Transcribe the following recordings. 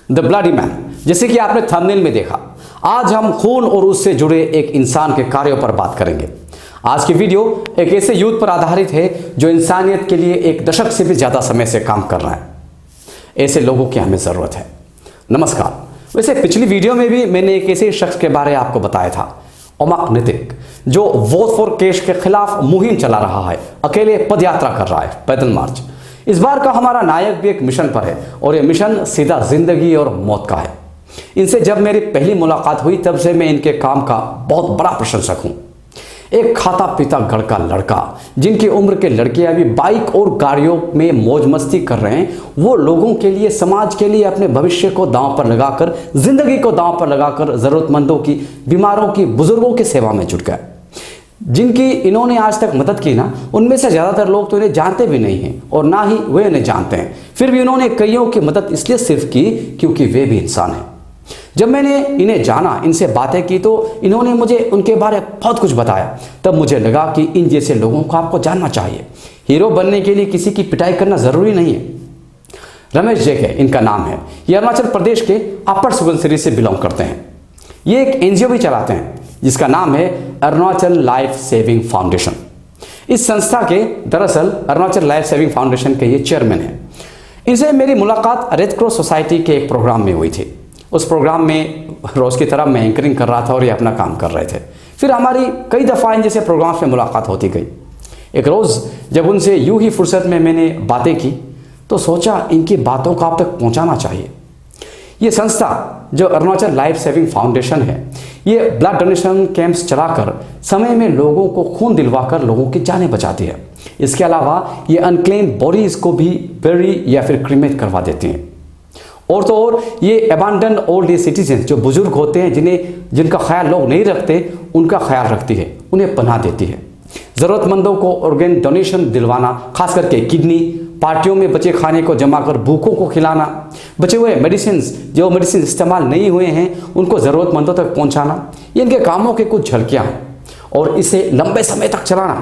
The bloody man. जैसे कि आपने थंबनेल में देखा, आज हम खून और उससे जुड़े एक इंसान के कार्यों पर बात करेंगे। आज की वीडियो एक ऐसे यूथ पर आधारित है जो इंसानियत के लिए एक दशक से भी ज़्यादा समय से काम कर रहा है। ऐसे लोगों की हमें ज़रूरत है। नमस्कार। वैसे पिछली वीडियो में भी मैंने एक ऐसे शख्स के बारे में आपको बताया था, ओमक नितिक, जो वोट फॉर कैश के खिलाफ मुहिम चला रहा है, अकेले पदयात्रा कर रहा है, पैदल मार्च। इस बार का हमारा नायक भी एक मिशन पर है और ये मिशन सीधा जिंदगी और मौत का है। इनसे जब मेरी पहली मुलाकात हुई तब से मैं इनके काम का बहुत बड़ा प्रशंसक हूँ। एक खाता पीता घर का लड़का, जिनकी उम्र के लड़के अभी बाइक और गाड़ियों में मौज मस्ती कर रहे हैं, वो लोगों के लिए, समाज के लिए अपने भविष्य को दांव पर लगाकर, जिंदगी को दांव पर लगाकर जरूरतमंदों की, बीमारों की, बुजुर्गों की सेवा में जुट गए। जिनकी इन्होंने आज तक मदद की ना, उनमें से ज़्यादातर लोग तो इन्हें जानते भी नहीं हैं और ना ही वे इन्हें जानते हैं। फिर भी उन्होंने कईयों की मदद इसलिए सिर्फ की क्योंकि वे भी इंसान हैं। जब मैंने इन्हें जाना, इनसे बातें की, तो इन्होंने मुझे उनके बारे में बहुत कुछ बताया। तब मुझे लगा कि इन जैसे लोगों को आपको जानना चाहिए। हीरो बनने के लिए किसी की पिटाई करना ज़रूरी नहीं है। रमेश जेके इनका नाम है। ये अरुणाचल प्रदेश के अपर सुबनसिरी से बिलोंग करते हैं। ये एक एनजीओ भी चलाते हैं जिसका नाम है अरुणाचल लाइफ सेविंग फाउंडेशन। इस संस्था के दरअसल अरुणाचल लाइफ सेविंग फाउंडेशन के ये चेयरमैन हैं। इनसे मेरी मुलाकात रेड क्रॉस सोसाइटी के एक प्रोग्राम में हुई थी। उस प्रोग्राम में रोज़ की तरह मैं एंकरिंग कर रहा था और ये अपना काम कर रहे थे। फिर हमारी कई दफ़ा इन जैसे प्रोग्राम्स में मुलाकात होती गई। एक रोज़ जब उनसे यूं ही फुर्सत में मैंने बातें की तो सोचा इनकी बातों को आप तक पहुंचाना चाहिए। ये संस्था जो अरुणाचल लाइफ सेविंग फाउंडेशन है, ये ब्लड डोनेशन कैंप्स चलाकर समय में लोगों को खून दिलवाकर लोगों की जानें बचाती है। इसके अलावा ये अनक्लेम बॉडीज़ को भी बरी या फिर क्रीमेट करवा देती हैं। और तो और ये अबैंडन ओल्ड एज सिटीजन, जो बुजुर्ग होते हैं, जिनका ख्याल लोग नहीं रखते, उनका ख्याल रखती है, उन्हें पनाह देती है। ज़रूरतमंदों को ऑर्गेन डोनेशन दिलवाना, खास करके किडनी, पार्टियों में बचे खाने को जमा कर भूखों को खिलाना, बचे हुए जो मेडिसिन इस्तेमाल नहीं हुए हैं उनको ज़रूरतमंदों तक पहुंचाना, ये इनके कामों के कुछ झलकियां हैं। और इसे लंबे समय तक चलाना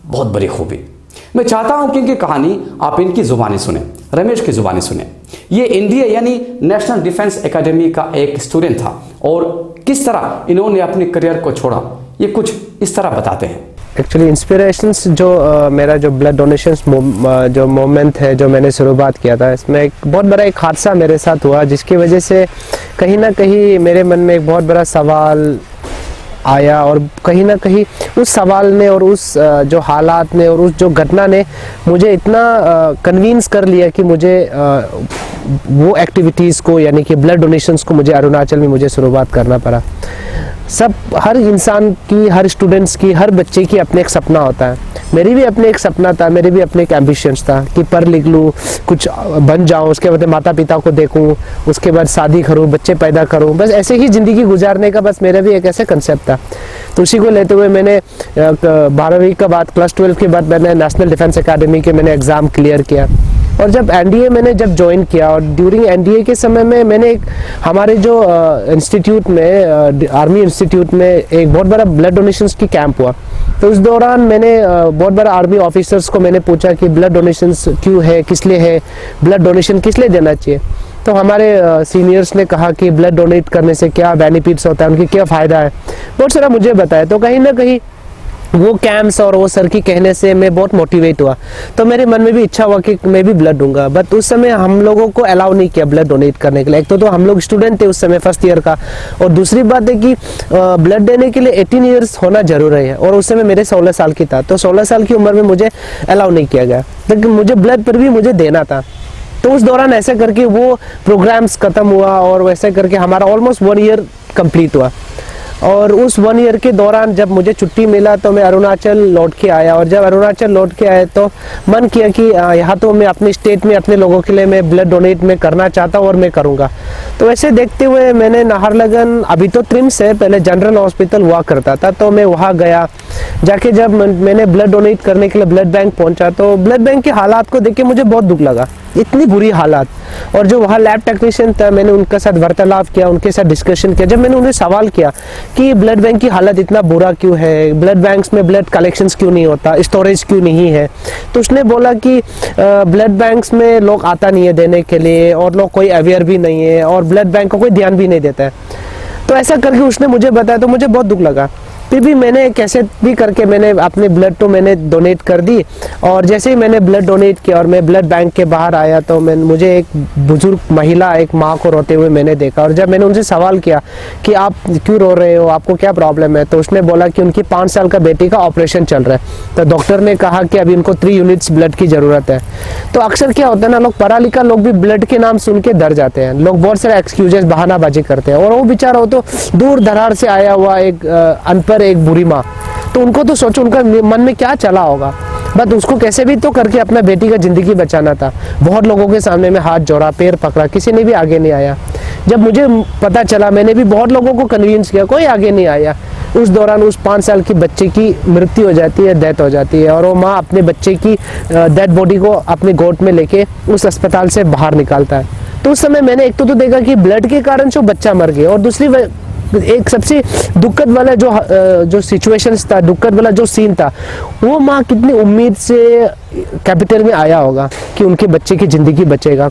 बहुत बड़ी खूबी। मैं चाहता हूं कि इनकी कहानी आप इनकी ज़ुबानी सुने, रमेश की ज़ुबानी सुने। ये एनडीए यानी नेशनल डिफेंस एकेडमी का एक स्टूडेंट था और किस तरह इन्होंने अपने करियर को छोड़ा, ये कुछ इस तरह बताते हैं। एक्चुअली इंस्पिरेशंस जो मेरा जो ब्लड डोनेशंस जो मोमेंट है, जो मैंने शुरुआत किया था, इसमें एक बहुत बड़ा एक हादसा मेरे साथ हुआ, जिसकी वजह से कहीं ना कहीं मेरे मन में एक बहुत बड़ा सवाल आया। और कहीं ना कहीं उस सवाल ने और उस जो हालात ने और उस जो घटना ने मुझे इतना कन्विंस कर लिया कि मुझे वो एक्टिविटीज़ को, यानी कि ब्लड डोनेशंस को, मुझे अरुणाचल में मुझे शुरुआत करना पड़ा। हर इंसान की, हर स्टूडेंट्स की, हर बच्चे की अपने एक सपना होता है। मेरी भी अपने एक सपना था, मेरे भी अपने एक एम्बिशंस था कि पढ़ लिख लूँ, कुछ बन जाऊँ, उसके बाद माता पिता को देखूँ, उसके बाद शादी करूँ, बच्चे पैदा करूँ, बस ऐसे ही ज़िंदगी गुजारने का बस मेरा भी एक ऐसा कंसेप्ट था। तो उसी को लेते हुए मैंने 12वीं के बाद, क्लास 12 के बाद मैंने नेशनल डिफेंस एकेडमी के मैंने एग्ज़ाम क्लियर किया। और जब एनडीए मैंने ज्वाइन किया, और ड्यूरिंग एनडीए के समय में मैंने हमारे जो इंस्टीट्यूट में, आर्मी इंस्टीट्यूट में एक बहुत बड़ा ब्लड डोनेशंस की कैंप हुआ। तो उस दौरान मैंने बहुत बड़ा आर्मी ऑफिसर्स को मैंने पूछा कि ब्लड डोनेशंस क्यों है, किस लिए है, ब्लड डोनेशन किस लिए देना चाहिए। तो हमारे सीनियर्स ने कहा कि ब्लड डोनेट करने से क्या बेनिफिट्स होता है, उनकी क्या फ़ायदा है, बहुत सारा मुझे बताया। तो कहीं ना कहीं वो कैंप्स और वो सर की कहने से मैं बहुत मोटिवेट हुआ। तो मेरे मन में भी इच्छा हुआ कि मैं भी ब्लड दूंगा। बट उस समय हम लोगों को अलाउ नहीं किया ब्लड डोनेट करने के लिए। एक तो हम लोग स्टूडेंट थे उस समय, फर्स्ट ईयर का, और दूसरी बात है कि ब्लड देने के लिए 18 ईयर्स होना जरूरी है। और उस समय मेरे 16 साल की था, तो 16 साल की उम्र में मुझे अलाउ नहीं किया गया, लेकिन मुझे ब्लड पर भी मुझे देना था। तो उस दौरान ऐसे करके वो प्रोग्राम्स ख़त्म हुआ और वैसे करके हमारा ऑलमोस्ट 1 ईयर कंप्लीट हुआ। और उस 1 ईयर के दौरान जब मुझे छुट्टी मिला तो मैं अरुणाचल लौट के आया। और जब अरुणाचल लौट के आया तो मन किया कि यहाँ तो मैं अपने स्टेट में अपने लोगों के लिए मैं ब्लड डोनेट में करना चाहता हूँ और मैं करूँगा। तो वैसे देखते हुए मैंने नाहरलगन, अभी तो ट्रिम्स है, पहले जनरल हॉस्पिटल हुआ करता था, तो मैं वहाँ गया जाके जब मैंने ब्लड डोनेट करने के लिए ब्लड बैंक पहुंचा तो ब्लड बैंक के हालात को देख के मुझे बहुत दुख लगा, इतनी बुरी हालात। और जो वहाँ लैब टेक्नीशियन था, मैंने उनके साथ वार्तालाप किया, उनके साथ डिस्कशन किया। जब मैंने उन्हें सवाल किया कि ब्लड बैंक की हालत इतना बुरा क्यों है, ब्लड बैंक्स में ब्लड कलेक्शंस क्यों नहीं होता, स्टोरेज क्यों नहीं है, तो उसने बोला कि ब्लड बैंक्स में लोग आता नहीं है देने के लिए और लोग कोई अवेयर भी नहीं है और ब्लड बैंक को कोई ध्यान भी नहीं देता है। तो ऐसा करके उसने मुझे बताया तो मुझे बहुत दुख लगा। फिर भी मैंने कैसे भी करके मैंने अपने ब्लड तो मैंने डोनेट कर दी। और जैसे ही मैंने ब्लड डोनेट किया और मैं ब्लड बैंक के बाहर आया तो मुझे एक बुजुर्ग महिला, एक माँ को रोते हुए मैंने देखा। और जब मैंने उनसे सवाल किया कि आप क्यों रो रहे हो, आपको क्या प्रॉब्लम है, तो उसने बोला कि उनकी 5 साल का बेटी का ऑपरेशन चल रहा है, तो डॉक्टर ने कहा कि अभी उनको 3 यूनिट्स ब्लड की ज़रूरत है। तो अक्सर क्या होता है ना, लोग पढ़ा लिखा लोग भी ब्लड के नाम सुन के डर जाते हैं, लोग बहुत सारे एक्सक्यूजेस बहानाबाजी करते हैं। और वो बेचारा हो तो दूर दरार से आया हुआ एक अनपढ़, एक बुरी माँ, तो उनको तो सोचो उनका मन में क्या चला होगा, बट उसको कैसे भी तो करके अपना बेटी का ज़िंदगी बचाना था। बहुत लोगों के सामने में हाथ जोड़ा, पैर पकड़ा, किसी ने भी आगे नहीं आया। जब मुझे पता चला मैंने भी बहुत लोगों को कन्विंस किया, कोई आगे नहीं आया। उस दौरान उस 5 साल की बच्चे की मृत्यु हो जाती है, डेथ हो जाती है, और वो माँ अपने बच्चे की डेड बॉडी को अपने गोद में लेके उस अस्पताल से बाहर निकालता है। तो उस समय मैंने एक तो देखा कि ब्लड के कारण जो बच्चा मर गया, और दूसरी एक सबसे दुखद वाला जो सिचुएशंस था, दुखद वाला जो सीन था, वो माँ कितनी उम्मीद से कैपिटल में आया होगा कि उनके बच्चे की ज़िंदगी बचेगा,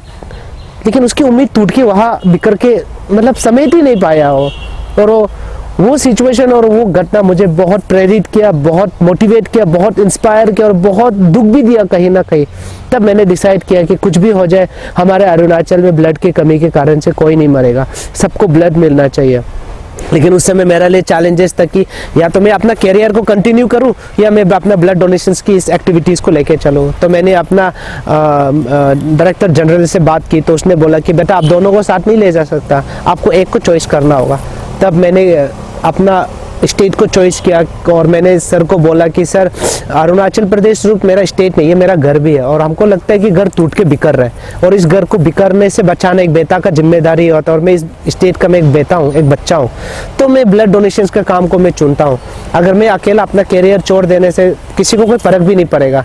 लेकिन उसकी उम्मीद टूट के वहाँ बिखर के मतलब समेट ही नहीं पाया हो। और वो सिचुएशन और वो घटना मुझे बहुत प्रेरित किया, बहुत मोटिवेट किया, बहुत इंस्पायर किया और बहुत दुख भी दिया कहीं ना कहीं। तब मैंने डिसाइड किया कि कुछ भी हो जाए, हमारे अरुणाचल में ब्लड की कमी के कारण से कोई नहीं मरेगा, सबको ब्लड मिलना चाहिए। लेकिन उस समय मेरे लिए चैलेंजेस था कि या तो मैं अपना कैरियर को कंटिन्यू करूं या मैं अपना ब्लड डोनेशंस की इस एक्टिविटीज़ को लेके चलूं। तो मैंने अपना डायरेक्टर जनरल से बात की, तो उसने बोला कि बेटा आप दोनों को साथ नहीं ले जा सकता, आपको एक को चॉइस करना होगा। तब मैंने अपना स्टेट को चॉइस किया और मैंने सर को बोला कि सर अरुणाचल प्रदेश सिर्फ मेरा स्टेट नहीं है, मेरा घर भी है, और हमको लगता है कि घर टूट के बिखर रहा है, और इस घर को बिखरने से बचाना एक बेटा का जिम्मेदारी होता है, और मैं इस स्टेट का मैं एक बेटा हूँ, एक बच्चा हूँ। तो मैं ब्लड डोनेशंस का काम को मैं चुनता हूँ। अगर मैं अकेला अपना कैरियर छोड़ देने से किसी को कोई फ़र्क भी नहीं पड़ेगा।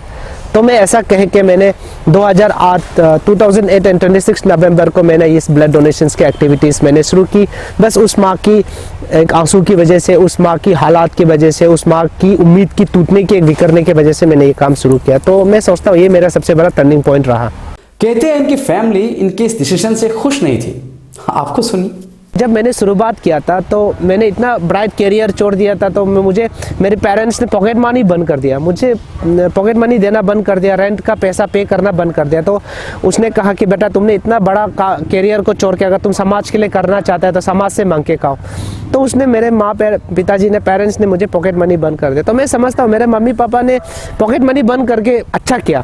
तो मैं ऐसा कह के मैंने 2008 एंड 26 नवंबर को मैंने इस ब्लड डोनेशंस की एक्टिविटीज़ मैंने शुरू की। बस उस माँ की एक आंसू की वजह से, उस माँ की हालात की वजह से, उस माँ की उम्मीद की टूटने की, बिखरने की वजह से मैंने ये काम शुरू किया। तो मैं सोचता हूँ ये मेरा सबसे बड़ा टर्निंग पॉइंट रहा। कहते हैं इनकी फैमिली इनके इस डिसीजन से खुश नहीं थी, आपको सुनी। जब मैंने शुरुआत किया था तो मैंने इतना ब्राइट कैरियर छोड़ दिया था, तो मेरे पेरेंट्स ने पॉकेट मनी बंद कर दिया, मुझे पॉकेट मनी देना बंद कर दिया, रेंट का पैसा पे करना बंद कर दिया। तो उसने कहा कि बेटा तुमने इतना बड़ा कैरियर को छोड़ के अगर तुम समाज के लिए करना चाहता है तो समाज से मांग के खाओ। तो उसने मेरे पिताजी ने, पेरेंट्स ने मुझे पॉकेट मनी बंद कर दिया। तो मैं समझता हूँ मेरे मम्मी पापा ने पॉकेट मनी बंद करके अच्छा किया।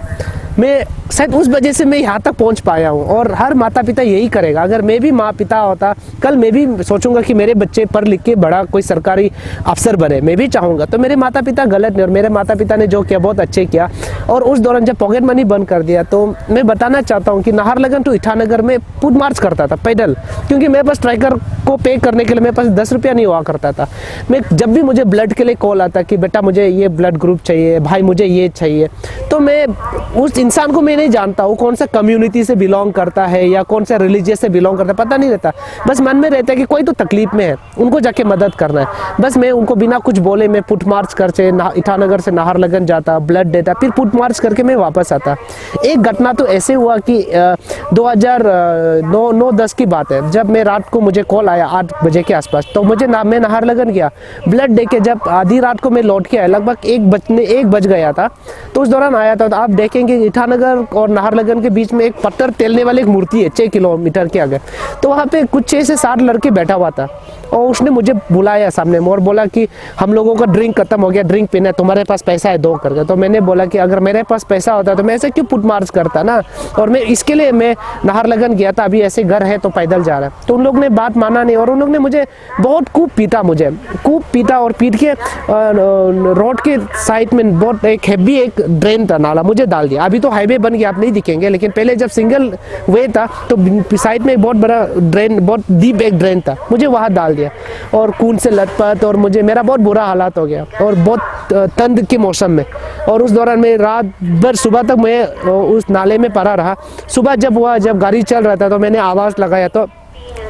मैं शायद उस वजह से मैं यहाँ तक पहुँच पाया हूँ, और हर माता पिता यही करेगा। अगर मैं भी माँ पिता होता, कल मैं भी सोचूंगा कि मेरे बच्चे पढ़ लिख के बड़ा कोई सरकारी अफसर बने, मैं भी चाहूँगा। तो मेरे माता पिता गलत नहीं, और मेरे माता पिता ने जो किया बहुत अच्छे किया। और उस दौरान जब पॉकेट मनी बंद कर दिया तो मैं बताना चाहता हूँ कि नाहरलगन टू ईटानगर में फुट मार्च करता था पैदल, क्योंकि मेरे पास ट्रैकर को पे करने के लिए मेरे पास 10 रुपया नहीं हुआ करता था। मैं जब भी मुझे ब्लड के लिए कॉल आता कि बेटा मुझे ये ब्लड ग्रुप चाहिए, भाई मुझे ये चाहिए, तो मैं उस इंसान को मैं नहीं जानता वो कौन सा कम्युनिटी से बिलोंग करता है या कौन सा रिलीजियस से बिलोंग करता है, पता नहीं रहता। बस मन में रहता है कि कोई तो तकलीफ में है, उनको जाके मदद करना है। बस मैं उनको बिना कुछ बोले मैं फुट मार्च करके ईटानगर से नाहरलगन जाता, ब्लड देता, फिर फुट मार्च करके मैं वापस आता। एक घटना तो ऐसे हुआ कि 2009-10 की बात है, जब मैं रात को मुझे कॉल आया 8 बजे के आसपास, तो मैं नाहरलगन गया ब्लड दे के। जब आधी रात को मैं लौट के आया, लगभग 1 बज गया था, तो उस दौरान आया था। तो आप देखेंगे ईटानगर और नाहरलगन के बीच में एक पत्थर तेलने वाली एक मूर्ति है 6 किलोमीटर के आगे। तो वहाँ पे कुछ 6 से 7 लड़के बैठा हुआ था, और उसने मुझे बुलाया सामने में और बोला कि हम लोगों का ड्रिंक खत्म हो गया, ड्रिंक पीना है, तुम्हारे पास पैसा है दो करके। तो मैंने बोला कि अगर मेरे पास पैसा होता तो मैं ऐसे क्यों फुट मार्च करता ना, और मैं इसके लिए मैं नाहरलगन गया था, अभी ऐसे घर है तो पैदल जा रहा है। तो उन लोग ने बात माना नहीं, और उन लोग ने मुझे बहुत खूब पीटा और पीट के रोड के साइड में बहुत एक हैवी एक ड्रेन था, नाला, मुझे डाल दिया। अभी तो हाईवे बन गया, आप नहीं दिखेंगे, लेकिन पहले जब सिंगल वे था तो साइड में एक बहुत बड़ा ड्रेन, बहुत डीप एक ड्रेन था, मुझे वहाँ डाल दिया और खून से लथपथ, और मेरा बहुत बुरा हालात हो गया और बहुत ठंड के मौसम में। और उस दौरान मैं रात भर सुबह तक मैं उस नाले में पड़ा रहा। सुबह जब गाड़ी चल रहा था तो मैंने आवाज़ लगाया तो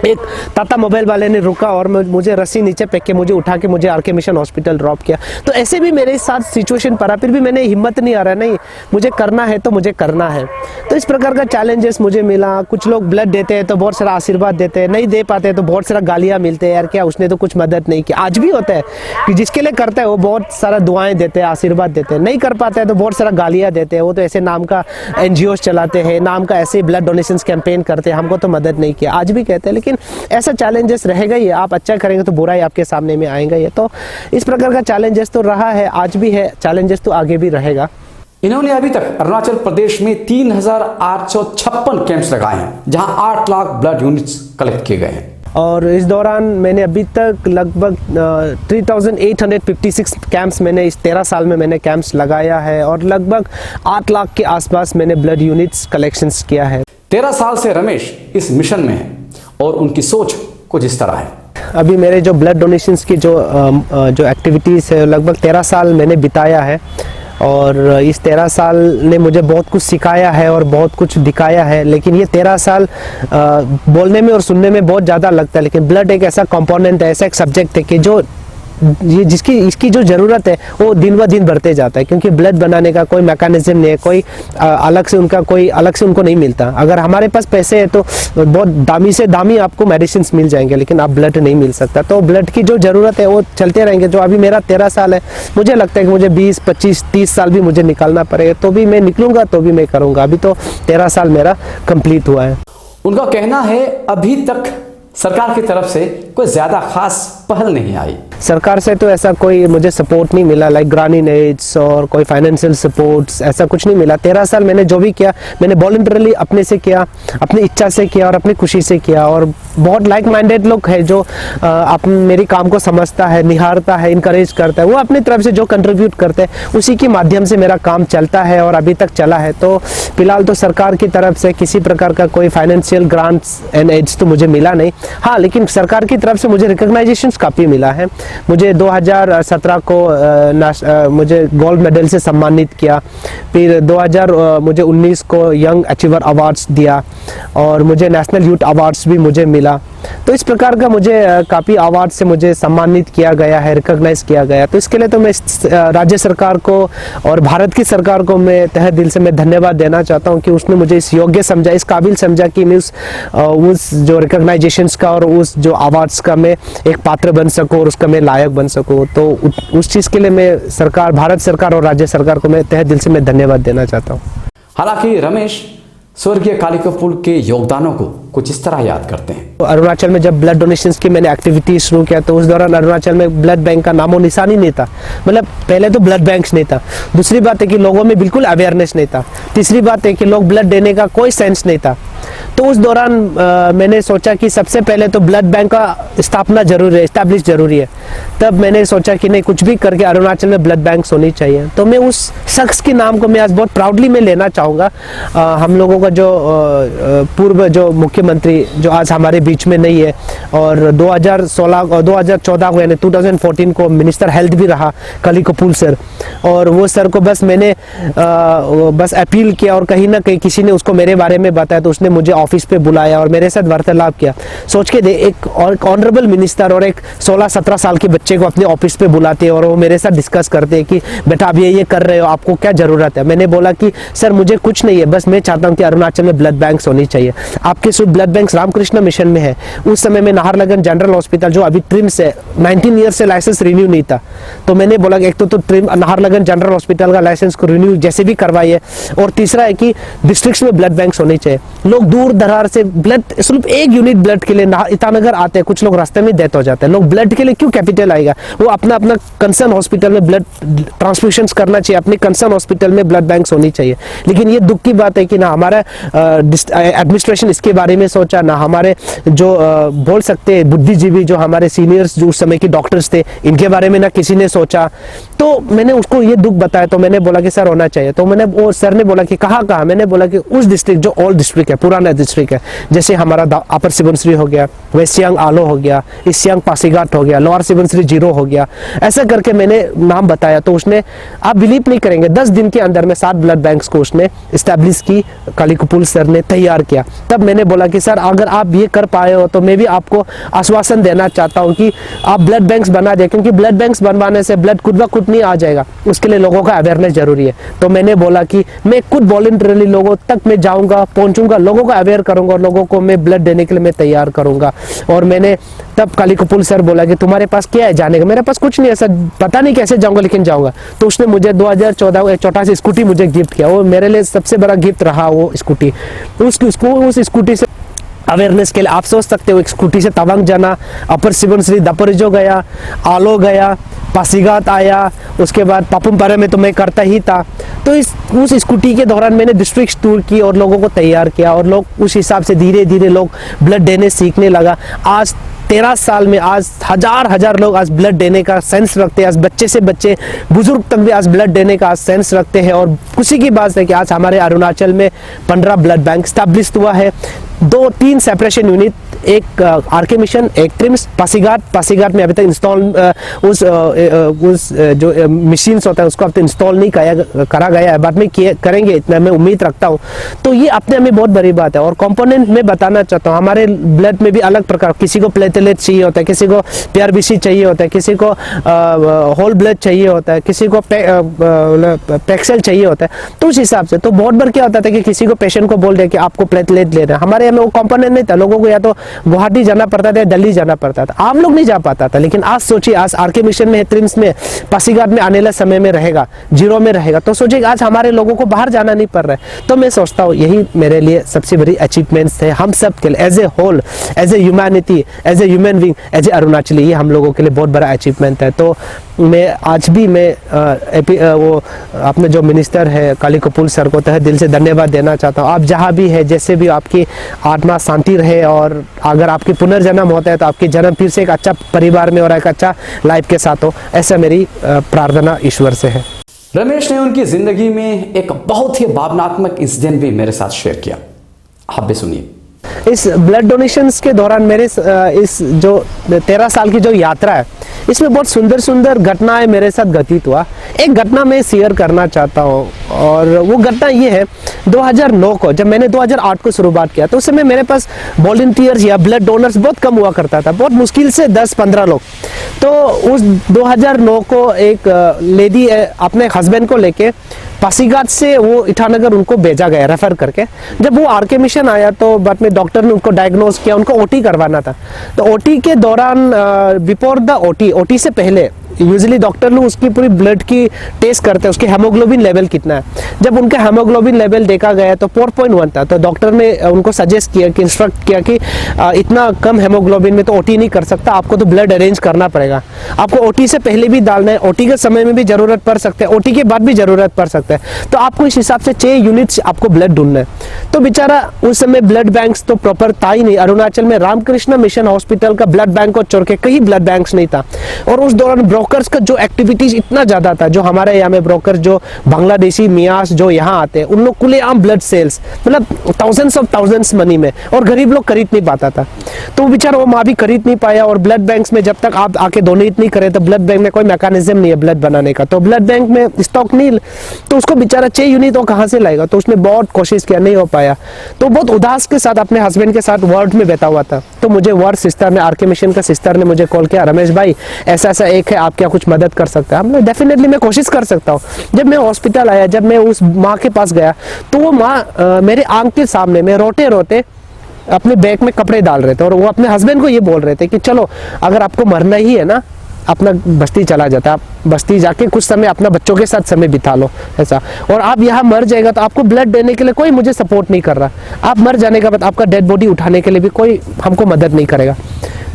एक टाटा मोबाइल वाले ने रुका और मुझे रस्सी नीचे फेंक के मुझे उठा के मुझे आर.के. मिशन हॉस्पिटल ड्रॉप किया। तो ऐसे भी मेरे साथ सिचुएशन पड़ा, फिर भी मैंने हिम्मत नहीं आ रहा, नहीं मुझे करना है तो मुझे करना है। तो इस प्रकार का चैलेंजेस मुझे मिला। कुछ लोग ब्लड देते हैं तो बहुत सारा आशीर्वाद देते हैं, नहीं दे पाते तो बहुत सारा गालियाँ मिलते हैं, यार क्या उसने तो कुछ मदद नहीं की। आज भी होता है कि जिसके लिए करता है वो बहुत सारा दुआएं देते हैं, आशीर्वाद देते हैं, नहीं कर पाते हैं तो बहुत सारा गालियाँ देते हैं, वो तो ऐसे नाम का NGOs चलाते हैं, नाम का ऐसे ब्लड डोनेशन कैंपेन करते हैं, हमको तो मदद नहीं किया, आज भी कहते हैं। लेकिन ऐसा चैलेंजेस रहेगा ही, आप अच्छा करेंगे तो बुरा ही आपके सामने में आएगा ही। तो इस प्रकार का चैलेंजेस तो रहा है, आज भी है, चैलेंजेस तो आगे भी रहेगा। इन्होंने अभी तक अरुणाचल प्रदेश में 3856 कैंप्स लगाए हैं, जहां 8 लाख ब्लड यूनिट्स कलेक्ट किए गए हैं। और इस दौरान मैंने अभी तक लगभग 3856 कैंप्स मैंने इस 13 साल में मैंने कैंप्स लगाया है और लगभग 8 लाख के आसपास मैंने ब्लड यूनिट्स कलेक्शंस किया है। 13 साल से रमेश इस मिशन में है और उनकी सोच कुछ इस तरह है। अभी मेरे जो ब्लड डोनेशंस की जो एक्टिविटीज़ है लगभग 13 साल मैंने बिताया है और इस 13 साल ने मुझे बहुत कुछ सिखाया है और बहुत कुछ दिखाया है। लेकिन ये 13 साल बोलने में और सुनने में बहुत ज़्यादा लगता है, लेकिन ब्लड एक ऐसा कंपोनेंट है, ऐसा एक सब्जेक्ट है कि जो इसकी जो ज़रूरत है वो दिन ब दिन बढ़ते जाता है, क्योंकि ब्लड बनाने का कोई मैकेनिज्म नहीं है, कोई अलग से उनको नहीं मिलता। अगर हमारे पास पैसे है तो बहुत दामी से दामी आपको मेडिसिन मिल जाएंगे, लेकिन आप ब्लड नहीं मिल सकता। तो ब्लड की जो ज़रूरत है वो चलते रहेंगे। जो अभी मेरा 13 साल है, मुझे लगता है कि मुझे 20, 25, 30 साल भी मुझे निकालना पड़ेगा, तो भी मैं निकलूँगा, तो भी मैं करूँगा। अभी तो 13 साल मेरा कंप्लीट हुआ है। उनका कहना है अभी तक सरकार की तरफ से कोई ज़्यादा खास पहल नहीं आई। सरकार से तो ऐसा कोई मुझे सपोर्ट नहीं मिला, लाइक ग्रामीण एड्स और कोई फाइनेंशियल सपोर्ट्स, ऐसा कुछ नहीं मिला। 13 साल मैंने जो भी किया मैंने वॉलंटरली अपने से किया, अपनी इच्छा से किया और अपनी खुशी से किया। और बहुत लाइक माइंडेड लोग हैं जो मेरी काम को समझता है, निहारता है, इनकरेज करता है, वो अपनी तरफ से जो कंट्रीब्यूट करते हैं उसी के माध्यम से मेरा काम चलता है और अभी तक चला है। तो फिलहाल तो सरकार की तरफ से किसी प्रकार का कोई फाइनेंशियल ग्रांट्स एंड एड्स तो मुझे मिला नहीं। हाँ, लेकिन सरकार की तरफ से मुझे रिकॉग्नाइजेशन काफ़ी मिला है। मुझे 2017 को मुझे गोल्ड मेडल से सम्मानित किया, फिर 2019 को यंग अचीवर अवार्ड्स दिया और मुझे नेशनल यूथ अवार्ड्स भी मुझे मिला। तो इस प्रकार का मुझे काफ़ी अवार्ड से मुझे सम्मानित किया गया है, रिकॉग्नाइज किया गया। तो इसके लिए तो मैं राज्य सरकार को और भारत की सरकार को मैं तहे दिल से मैं धन्यवाद देना चाहता हूँ कि उसने मुझे इस योग्य समझा, इस काबिल समझा कि मैं उस जो रिकॉग्नाइजेशंस का और उस जो अवार्ड्स का मैं एक पात्र बन सकूँ और उसका मैं लायक बन सकूँ। तो उस चीज़ के लिए मैं सरकार, भारत सरकार और राज्य सरकार को मैं तहे दिल से मैं धन्यवाद देना चाहता हूँ। हालांकि रमेश स्वर्गीय कालिका पुल के योगदानों को कुछ इस तरह याद करते हैं। तो अरुणाचल में जब ब्लड डोनेशंस की मैंने एक्टिविटी शुरू किया तो उस दौरान अरुणाचल में ब्लड बैंक का नामो निशान ही नहीं था। मतलब पहले तो ब्लड बैंक नहीं था, दूसरी बात है कि लोगों में बिल्कुल अवेयरनेस नहीं था, तीसरी बात है कि लोग ब्लड देने का कोई सेंस नहीं था। तो उस दौरान मैंने सोचा कि सबसे पहले तो ब्लड बैंक का स्थापना जरूरी है, इस्टेब्लिश जरूरी है। तब मैंने सोचा कि नहीं, कुछ भी करके अरुणाचल में ब्लड बैंक होनी चाहिए। तो मैं उस शख्स के नाम को मैं आज बहुत प्राउडली मैं लेना चाहूँगा। हम लोगों का जो पूर्व जो मुख्यमंत्री जो आज हमारे बीच में नहीं है और 2016 और 2014 को यानी 2014 को मिनिस्टर हेल्थ भी रहा कालिका पुल सर, और वो सर को बस मैंने बस अपील किया और कहीं ना कहीं किसी ने उसको मेरे बारे में बताया तो उसने मुझे ऑफिस पे बुलाया और मेरे साथ वार्तालाप किया। सोच के दे, एक ऑनरेबल मिनिस्टर और एक 16-17 साल के बच्चे को अपने ऑफिस पे बुलाते हैं और वो मेरे साथ डिस्कस करते हैं कि बेटा आप ये कर रहे हो, आपको क्या ज़रूरत है। मैंने बोला कि सर मुझे कुछ नहीं है, बस मैं चाहता हूँ कि अरुणाचल में ब्लड बैंक होनी चाहिए। आपके शुद्ध ब्लड बैंक रामकृष्ण मिशन में है। उस समय में नाहरलगुन जनरल हॉस्पिटल जो अभी ट्रिम से 19 ईयर से लाइसेंस रिन्यू नहीं था, तो मैंने बोला कि एक तो ट्रिम नाहरलगुन जनरल हॉस्पिटल का लाइसेंस को रिन्यू जैसे भी करवाइए, और तीसरा है कि डिस्ट्रिक्ट्स में ब्लड बैंक होने चाहिए। लोग दूर दरार से ब्लड, सिर्फ एक यूनिट ब्लड के लिए ईटानगर आते हैं, कुछ लोग रास्ते में डेथ हो जाते हैं। लोग ब्लड के लिए क्यों कैपिटल आएगा? वो अपना अपना कंसर्न हॉस्पिटल में ब्लड ट्रांसफ्यूजन करना चाहिए, अपने कंसर्न हॉस्पिटल में ब्लड बैंक्स होनी चाहिए। लेकिन ये दुख की बात है कि ना हमारा एडमिनिस्ट्रेशन इसके बारे में सोचा, ना हमारे जो बोल सकते हैं बुद्धिजीवी, जो हमारे सीनियर्स जो उस समय के डॉक्टर्स थे, इनके बारे में ना किसी ने सोचा। तो मैंने उसको ये दुख बताया, तो मैंने बोला कि सर होना चाहिए। तो मैंने, वो सर ने बोला कि कहाँ, मैंने बोला कि उस डिस्ट्रिक्ट जो ओल्ड डिस्ट्रिक्ट है, पुराना डिस्ट्रिक्ट है, जैसे हमारा अपर सुबनसिरी हो गया, वेस्ट सियांग आलो हो गया, ईस्ट सियांग पासीघाट हो गया, लोअर सुबनसिरी जीरो हो गया, ऐसा करके मैंने नाम बताया। तो उसने, आप बिलीव नहीं करेंगे, 10 दिन के अंदर में 7 ब्लड बैंक्स को उसने इस्टेब्लिश की, कालीकपूल सर ने तैयार किया। तब मैंने बोला कि सर अगर आप ये कर पाए हो तो मैं भी आपको आश्वासन देना चाहता हूँ कि आप ब्लड बैंक्स बना दे, क्योंकि ब्लड बैंक्स बनवाने से ब्लड खुद ब खुद नहीं आ जाएगा, उसके लिए लोगों का अवेयरनेस जरूरी है। तो मैंने बोला कि मैं खुद वॉलंटरली लोगों तक मैं जाऊंगा, पहुंचूंगा, लोगों को अवेयर करूंगा और लोगों को मैं ब्लड देने के लिए मैं तैयार करूंगा। और मैंने तब कालीकपूल सर बोला कि तुम्हारे पास क्या है जाने का? मेरे पास कुछ नहीं है सर, पता नहीं कैसे जाऊंगा लेकिन जाऊंगा। तो उसने मुझे 2014 में एक छोटा सी स्कूटी मुझे गिफ्ट किया, वो मेरे लिए सबसे बड़ा गिफ्ट रहा वो स्कूटी। उस स्कूटी से अवेयरनेस के लिए, आप सोच सकते हो, एक स्कूटी से तवांग जाना, अपर सुबनसिरी दपरिजो गया, आलो गया, पासीघाट आया, उसके बाद पापुमपारे में तो मैं करता ही था। तो उस स्कूटी के दौरान मैंने डिस्ट्रिक्ट टूर की और लोगों को तैयार किया, और लोग उस हिसाब से धीरे धीरे लोग ब्लड देने सीखने लगा। आज 13 साल में आज हजार लोग आज ब्लड देने का सेंस रखते हैं। आज बच्चे से बच्चे बुजुर्ग तक भी आज ब्लड देने का सेंस रखते हैं। और खुशी की बात है कि आज हमारे अरुणाचल में 15 ब्लड बैंक स्टैब्लिश हुआ है। 2-3 सेपरेशन यूनिट, एक आरके मिशन, एक ट्रिम्स, पासीघाट में अभी तक इंस्टॉल उस जो मशीन्स होता है उसको अब तक इंस्टॉल नहीं करा गया है, बाद में करेंगे, इतना मैं उम्मीद रखता हूँ। तो ये अपने में बहुत बड़ी बात है। और कंपोनेंट में बताना चाहता हूँ, हमारे ब्लड में भी अलग प्रकार, किसी को प्लेटलेट चाहिए होता है, किसी को पीआरबीसी चाहिए होता है, किसी को होल ब्लड चाहिए होता है, किसी को पैक्सेल चाहिए होता है। तो उस हिसाब से तो बहुत बार क्या होता था कि किसी को पेशेंट को बोल दे कि आपको प्लेटलेट लेना है, हमारे यहाँ में वो कंपोनेंट नहीं था, लोगों को या तो गुवाहाटी जाना पड़ता था या दिल्ली जाना पड़ता था, आप लोग नहीं जा पाता था। लेकिन आज सोचिए, आज आरके मिशन में, ट्रिम्स में, पासीघाट में आने वाले समय में रहेगा, जीरो में रहेगा। तो सोचिए आज हमारे लोगों को बाहर जाना नहीं पड़ रहा है। तो मैं सोचता हूँ यही मेरे लिए सबसे बड़ी अचीवमेंट्स है हम सब के लिए, as a whole, as a humanity, as a human being, as a Arunachali, ये हम लोगों के लिए बहुत बड़ा अचीवमेंट है। तो मैं आज भी वो अपने जो मिनिस्टर है कालीकपूल सर को तहे दिल से धन्यवाद देना चाहता हूँ। आप जहाँ भी है, जैसे भी, आपकी आत्मा शांति रहे, और अगर आपकी पुनर्जन्म होता है तो आपकी जन्म फिर से एक अच्छा परिवार में और एक अच्छा लाइफ के साथ हो, ऐसा मेरी प्रार्थना ईश्वर से है। रमेश ने उनकी जिंदगी में एक बहुत ही भावनात्मक इंसिडेंट भी मेरे साथ शेयर किया, आप भी सुनिए। इस ब्लड डोनेशंस के दौरान मेरे इस जो 13 साल की जो यात्रा है, इसमें बहुत सुंदर सुंदर घटनाएं मेरे साथ घटित हुआ। एक घटना मैं शेयर करना चाहता हूँ, और वो घटना ये है, 2009 को जब मैंने 2008 को शुरुआत किया, तो उस समय मेरे पास वॉलंटियर्स या ब्लड डोनर्स बहुत कम हुआ करता था, बहुत मुश्किल से 10-15 लोग। तो उस 2009 को एक लेडी अपने हस्बैंड को लेके पासीघाट से वो ईटानगर उनको भेजा गया रेफर करके। जब वो आरके मिशन आया तो बाद में डॉक्टर ने उनको डायग्नोज किया, उनको ओटी करवाना था। तो ओटी के दौरान, बिफोर द ओटी से पहले यूजुअली डॉक्टर लोग उसकी पूरी ब्लड की टेस्ट करते हैं, उसके हेमोग्लोबिन लेवल कितना है। जब उनका हेमोग्लोबिन लेवल देखा गया तो 4.1 था। तो डॉक्टर ने उनको सजेस्ट किया कि, इंस्ट्रक्ट किया कि इतना कम हेमोग्लोबिन में तो ओटी नहीं कर सकता, आपको तो ब्लड अरेंज करना पड़ेगा। आपको ओटी से पहले भी डालना है, ओटी के समय में भी जरूरत पड़ सकता है, ओटी के बाद भी जरूरत पड़ सकता है। तो आपको इस हिसाब से 6 यूनिट्स आपको ब्लड ढूंढना है। तो बेचारा उस समय ब्लड बैंक तो प्रॉपर था ही नहीं। अरुणाचल में रामकृष्ण मिशन हॉस्पिटल का ब्लड बैंक को छोड़ के कहीं ब्लड बैंक नहीं था। और उस दौरान ब्रोकर्स का जो एक्टिविटीज इतना ज्यादा था, जो हमारे यहाँ में ब्रोकर जो बांग्लादेशी मियास जो यहाँ आते हैं, उन लोग खुलेआम ब्लड सेल्स, मतलब थाउजेंड्स मनी में, और गरीब लोग खरीद नहीं पाता था। तो बेचारा वो माँ भी खरीद नहीं पाया। और ब्लड बैंक्स में जब तक आप आके डोनेट नहीं करे तो ब्लड बैंक में कोई मैकेनिज्म नहीं है ब्लड बनाने का, तो ब्लड बैंक में स्टॉक नहीं, तो उसको बेचारा 6 यूनिट वो कहाँ से लाएगा। तो उसने बहुत कोशिश किया, नहीं हो पाया। तो बहुत उदास के साथ अपने हस्बैंड के साथ वार्ड में बैठा हुआ था। तो मुझे वार्ड सिस्टर ने, आरके मिशन का सिस्टर ने मुझे कॉल किया, रमेश भाई ऐसा ऐसा एक है, आप क्या कुछ मदद कर सकते हैं? हमने डेफिनेटली मैं कोशिश कर सकता हूँ। जब मैं हॉस्पिटल आया, जब मैं उस माँ के पास गया, तो वो माँ मेरे आंख के सामने में रोते रोते अपने बैग में कपड़े डाल रहे थे, और वो अपने हस्बैंड को ये बोल रहे थे कि चलो अगर आपको मरना ही है ना अपना बस्ती चला जाता है, आप बस्ती जाके कुछ समय अपना बच्चों के साथ समय बिता लो ऐसा। और आप यहाँ मर जाएगा तो आपको ब्लड देने के लिए कोई मुझे सपोर्ट नहीं कर रहा। आप मर जाने के बाद आपका डेड बॉडी उठाने के लिए भी कोई हमको मदद नहीं करेगा।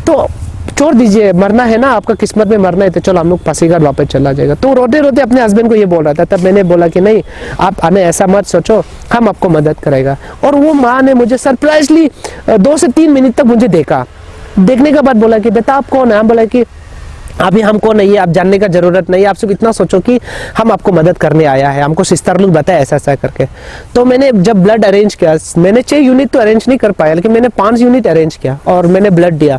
तो छोड़ दीजिए, मरना है ना, आपका किस्मत में मरना है तो चलो हम लोग पासीघाट वापस चला जाएगा। तो रोते रोते अपने हस्बैंड को ये बोल रहा था। तब मैंने बोला कि नहीं, आप हमें ऐसा मत सोचो, हम आपको मदद करेगा। और वो माँ ने मुझे सरप्राइजली 2 से 3 मिनट तक मुझे देखा। देखने के बाद बोला कि बेटा आप कौन है? हम बोला कि अभी हमको नहीं है, आप जानने का जरूरत नहीं है, आप सिर्फ इतना सोचो कि हम आपको मदद करने आया है, हमको सिस्टर लोग बताया ऐसा ऐसा करके। तो मैंने जब ब्लड अरेंज किया, मैंने 6 यूनिट तो अरेंज नहीं कर पाया, लेकिन मैंने 5 यूनिट अरेंज किया और मैंने ब्लड दिया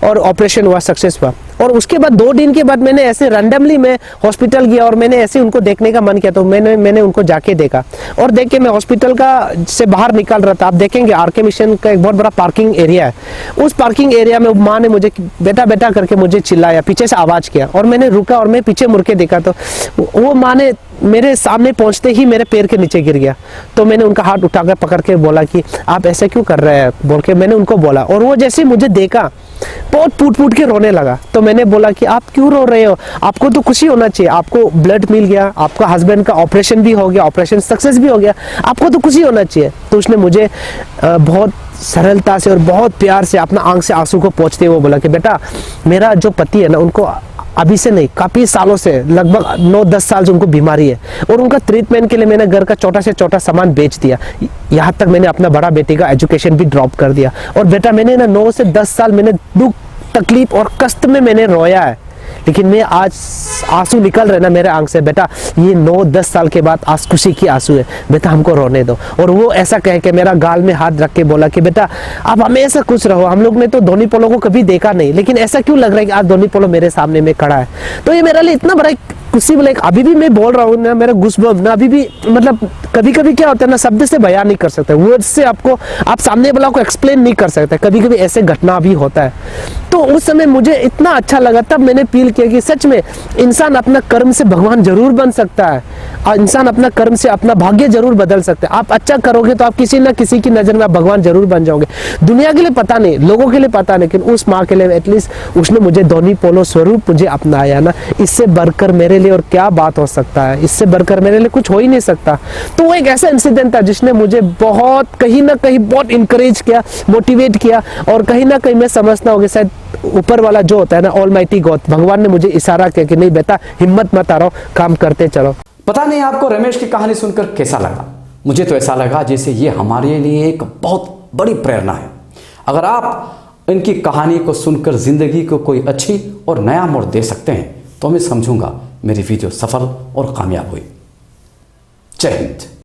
और ऑपरेशन हुआ, सक्सेस हुआ। और उसके बाद 2 दिन के बाद मैंने ऐसे रैंडमली मैं हॉस्पिटल गया और मैंने ऐसे उनको देखने का मन किया। तो मैंने उनको जाके देखा और देख के मैं हॉस्पिटल का से बाहर निकल रहा था। आप देखेंगे आरके मिशन का एक बहुत बड़ा पार्किंग एरिया है। उस पार्किंग एरिया में माँ ने मुझे बेटा बेटा करके मुझे चिल्लाया, पीछे से आवाज किया और मैंने रुका और मैं पीछे मुड़ के देखा तो वो माँ ने मेरे सामने पहुंचते ही मेरे पैर के नीचे गिर गया। तो मैंने उनका हाथ उठाकर पकड़ के बोला कि आप ऐसे क्यों कर रहे हैं बोल के मैंने उनको बोला। और वो जैसे मुझे देखा बहुत फूट फूट के रोने लगा। तो मैंने बोला कि आप क्यों रो रहे हो, आपको तो खुशी होना चाहिए, आपको ब्लड मिल गया, आपका हस्बैंड का ऑपरेशन भी हो गया, ऑपरेशन सक्सेस भी हो गया, आपको तो खुशी होना चाहिए। तो उसने मुझे बहुत सरलता से और बहुत प्यार से अपना आंख से आंसू को पोंछते हुए बोला कि बेटा मेरा जो पति है ना, उनको अभी से नहीं काफ़ी सालों से, लगभग 9-10 साल से उनको बीमारी है और उनका ट्रीटमेंट के लिए मैंने घर का छोटा से छोटा सामान बेच दिया। यहाँ तक मैंने अपना बड़ा बेटे का एजुकेशन भी ड्रॉप कर दिया। और बेटा मैंने ना 9 से 10 साल मैंने दुख तकलीफ और कष्ट में मैंने रोया है, लेकिन मैं आज आंसू निकल रहे ना मेरे आंख से, बेटा ये 9-10 साल के बाद आज खुशी की आंसू है, बेटा हमको रोने दो। और वो ऐसा कह के मेरा गाल में हाथ रख के बोला कि बेटा आप हमेशा खुश रहो, हम लोग ने तो धोनी पोलो को कभी देखा नहीं, लेकिन ऐसा क्यों लग रहा है कि आज धोनी पोलो मेरे सामने में खड़ा है। तो ये मेरे लिए इतना बड़ा खुशी, लाइक अभी भी मैं बोल रहा हूँ ना, मेरा गूज़बम्प ना अभी भी, मतलब कभी कभी क्या होता है ना, शब्द से बयान नहीं कर सकते, वर्ड्स से आपको आप सामने वाला को एक्सप्लेन नहीं कर सकते, कभी कभी ऐसे घटना भी होता है। तो उस समय मुझे इतना अच्छा लगा, तब मैंने फील किया कि सच में इंसान अपना कर्म से भगवान जरूर बन सकता है और इंसान अपना कर्म से अपना भाग्य जरूर बदल सकता है। आप अच्छा करोगे तो आप किसी ना किसी की नज़र में आप भगवान जरूर बन जाओगे। दुनिया के लिए पता नहीं, लोगों के लिए पता नहीं, लेकिन उस माँ के लिए एटलीस्ट उसने मुझे धोनी पोलो स्वरूप मुझे अपनाया ना, इससे बढ़कर मेरे लिए और क्या बात हो सकता है, इससे बढ़कर मेरे लिए कुछ हो ही नहीं सकता। तो वो एक ऐसा इंसिडेंट था जिसने मुझे बहुत कहीं ना कहीं बहुत इंकरेज किया, मोटिवेट किया। और कहीं ना कहीं मैं समझता हूँ कि शायद ऊपर वाला जो होता है ना, ऑलमाइटी गॉड, भगवान ने मुझे इशारा किया कि नहीं बेटा हिम्मत मत हारो, काम करते चलो। पता नहीं आपको रमेश की कहानी सुनकर कैसा लगा। मुझे तो ऐसा लगा जैसे ये हमारे लिए एक बहुत बड़ी प्रेरणा है। अगर आप इनकी कहानी को सुनकर जिंदगी को कोई अच्छी और नया मोड़ दे सकते हैं तो मैं समझूंगा मेरी वीडियो सफल और कामयाब हुई। जय हिंद।